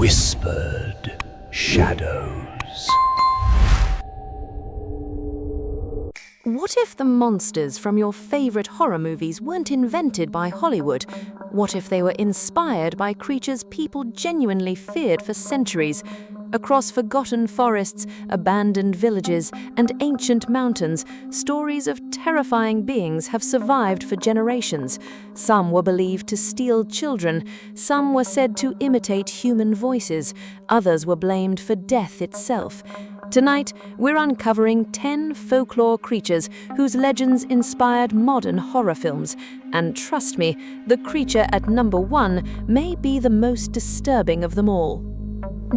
Whispered Shadows. What if the monsters from your favorite horror movies weren't invented by Hollywood? What if they were inspired by creatures people genuinely feared for centuries? Across forgotten forests, abandoned villages, and ancient mountains, stories of terrifying beings have survived for generations. Some were believed to steal children, some were said to imitate human voices, others were blamed for death itself. Tonight, we're uncovering 10 folklore creatures whose legends inspired modern horror films. And trust me, the creature at number 1 may be the most disturbing of them all.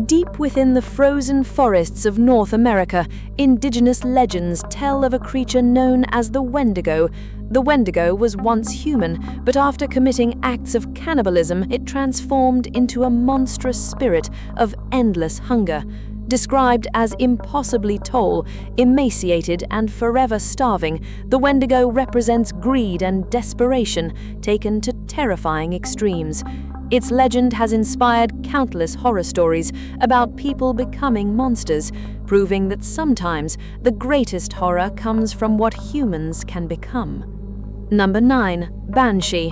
Deep within the frozen forests of North America, indigenous legends tell of a creature known as the Wendigo. The Wendigo was once human, but after committing acts of cannibalism, it transformed into a monstrous spirit of endless hunger. Described as impossibly tall, emaciated, and forever starving, the Wendigo represents greed and desperation taken to terrifying extremes. Its legend has inspired countless horror stories about people becoming monsters, proving that sometimes the greatest horror comes from what humans can become. Number 9. Banshee.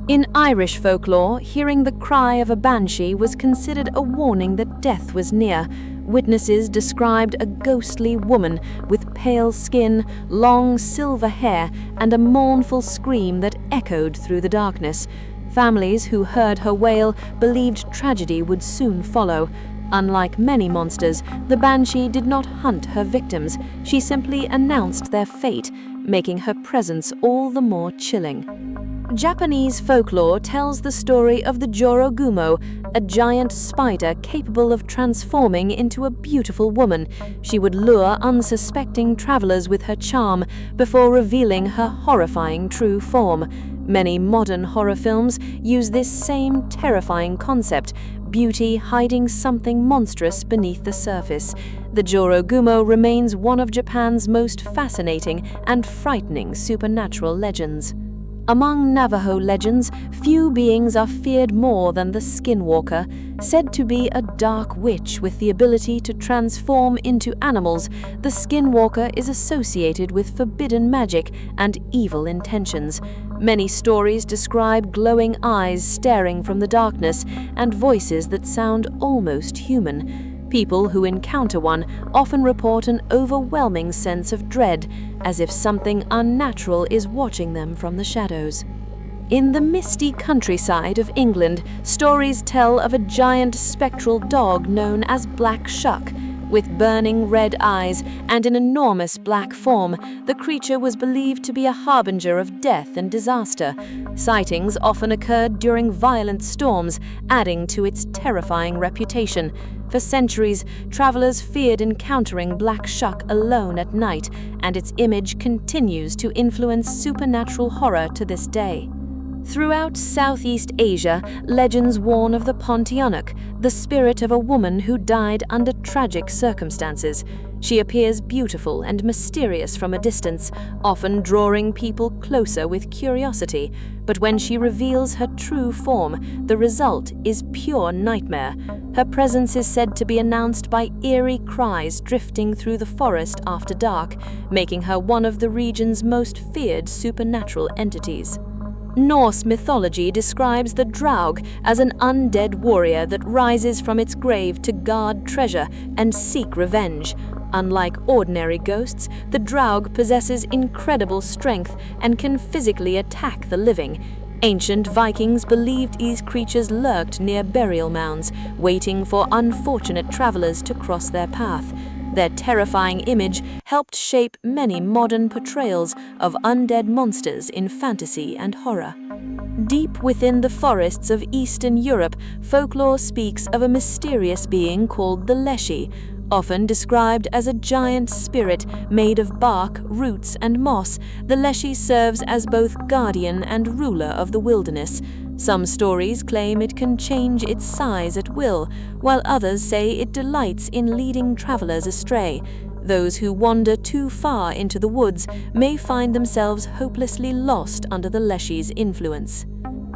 In Irish folklore, hearing the cry of a banshee was considered a warning that death was near. Witnesses described a ghostly woman with pale skin, long silver hair, and a mournful scream that echoed through the darkness. Families who heard her wail believed tragedy would soon follow. Unlike many monsters, the banshee did not hunt her victims. She simply announced their fate, making her presence all the more chilling. Japanese folklore tells the story of the Jorogumo, a giant spider capable of transforming into a beautiful woman. She would lure unsuspecting travelers with her charm before revealing her horrifying true form. Many modern horror films use this same terrifying concept, beauty hiding something monstrous beneath the surface. The Jorogumo remains one of Japan's most fascinating and frightening supernatural legends. Among Navajo legends, few beings are feared more than the Skinwalker. Said to be a dark witch with the ability to transform into animals, the Skinwalker is associated with forbidden magic and evil intentions. Many stories describe glowing eyes staring from the darkness and voices that sound almost human. People who encounter one often report an overwhelming sense of dread, as if something unnatural is watching them from the shadows. In the misty countryside of England, stories tell of a giant spectral dog known as Black Shuck. With burning red eyes and an enormous black form, the creature was believed to be a harbinger of death and disaster. Sightings often occurred during violent storms, adding to its terrifying reputation. For centuries, travelers feared encountering Black Shuck alone at night, and its image continues to influence supernatural horror to this day. Throughout Southeast Asia, legends warn of the Pontianak, the spirit of a woman who died under tragic circumstances. She appears beautiful and mysterious from a distance, often drawing people closer with curiosity. But when she reveals her true form, the result is pure nightmare. Her presence is said to be announced by eerie cries drifting through the forest after dark, making her one of the region's most feared supernatural entities. Norse mythology describes the Draug as an undead warrior that rises from its grave to guard treasure and seek revenge. Unlike ordinary ghosts, the Draug possesses incredible strength and can physically attack the living. Ancient Vikings believed these creatures lurked near burial mounds, waiting for unfortunate travelers to cross their path. Their terrifying image helped shape many modern portrayals of undead monsters in fantasy and horror. Deep within the forests of Eastern Europe, folklore speaks of a mysterious being called the Leshy. Often described as a giant spirit made of bark, roots, and moss, the Leshy serves as both guardian and ruler of the wilderness. Some stories claim it can change its size at will, while others say it delights in leading travelers astray. Those who wander too far into the woods may find themselves hopelessly lost under the Leshy's influence.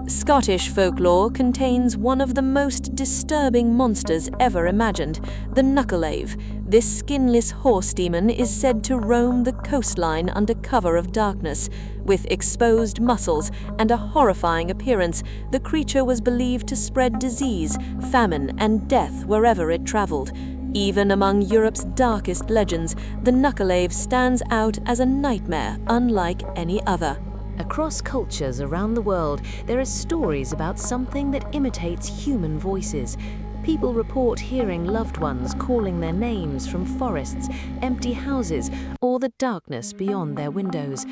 Scottish folklore contains one of the most disturbing monsters ever imagined, the Knucklelave. This skinless horse demon is said to roam the coastline under cover of darkness. With exposed muscles and a horrifying appearance, the creature was believed to spread disease, famine, and death wherever it traveled. Even among Europe's darkest legends, the Knucklelave stands out as a nightmare unlike any other. Across cultures around the world, there are stories about something that imitates human voices. People report hearing loved ones calling their names from forests, empty houses, or the darkness beyond their windows.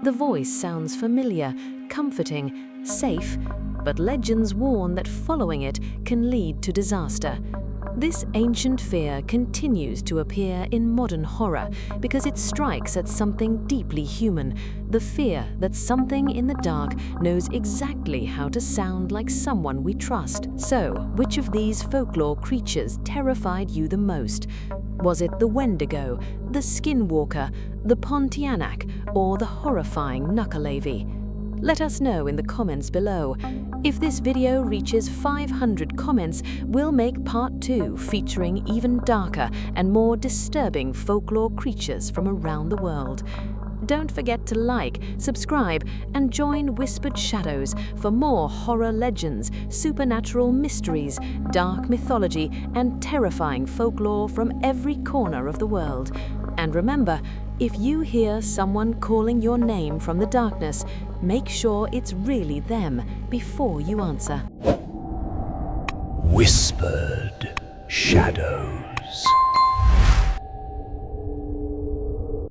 The voice sounds familiar, comforting, safe, but legends warn that following it can lead to disaster. This ancient fear continues to appear in modern horror because it strikes at something deeply human, the fear that something in the dark knows exactly how to sound like someone we trust. So, which of these folklore creatures terrified you the most? Was it the Wendigo, the Skinwalker, the Pontianak, or the horrifying Knucklelave? Let us know in the comments below. If this video reaches 500 comments, we'll make part 2 featuring even darker and more disturbing folklore creatures from around the world. Don't forget to like, subscribe, and join Whispered Shadows for more horror legends, supernatural mysteries, dark mythology, and terrifying folklore from every corner of the world. And remember, if you hear someone calling your name from the darkness, make sure it's really them before you answer. Whispered Shadows.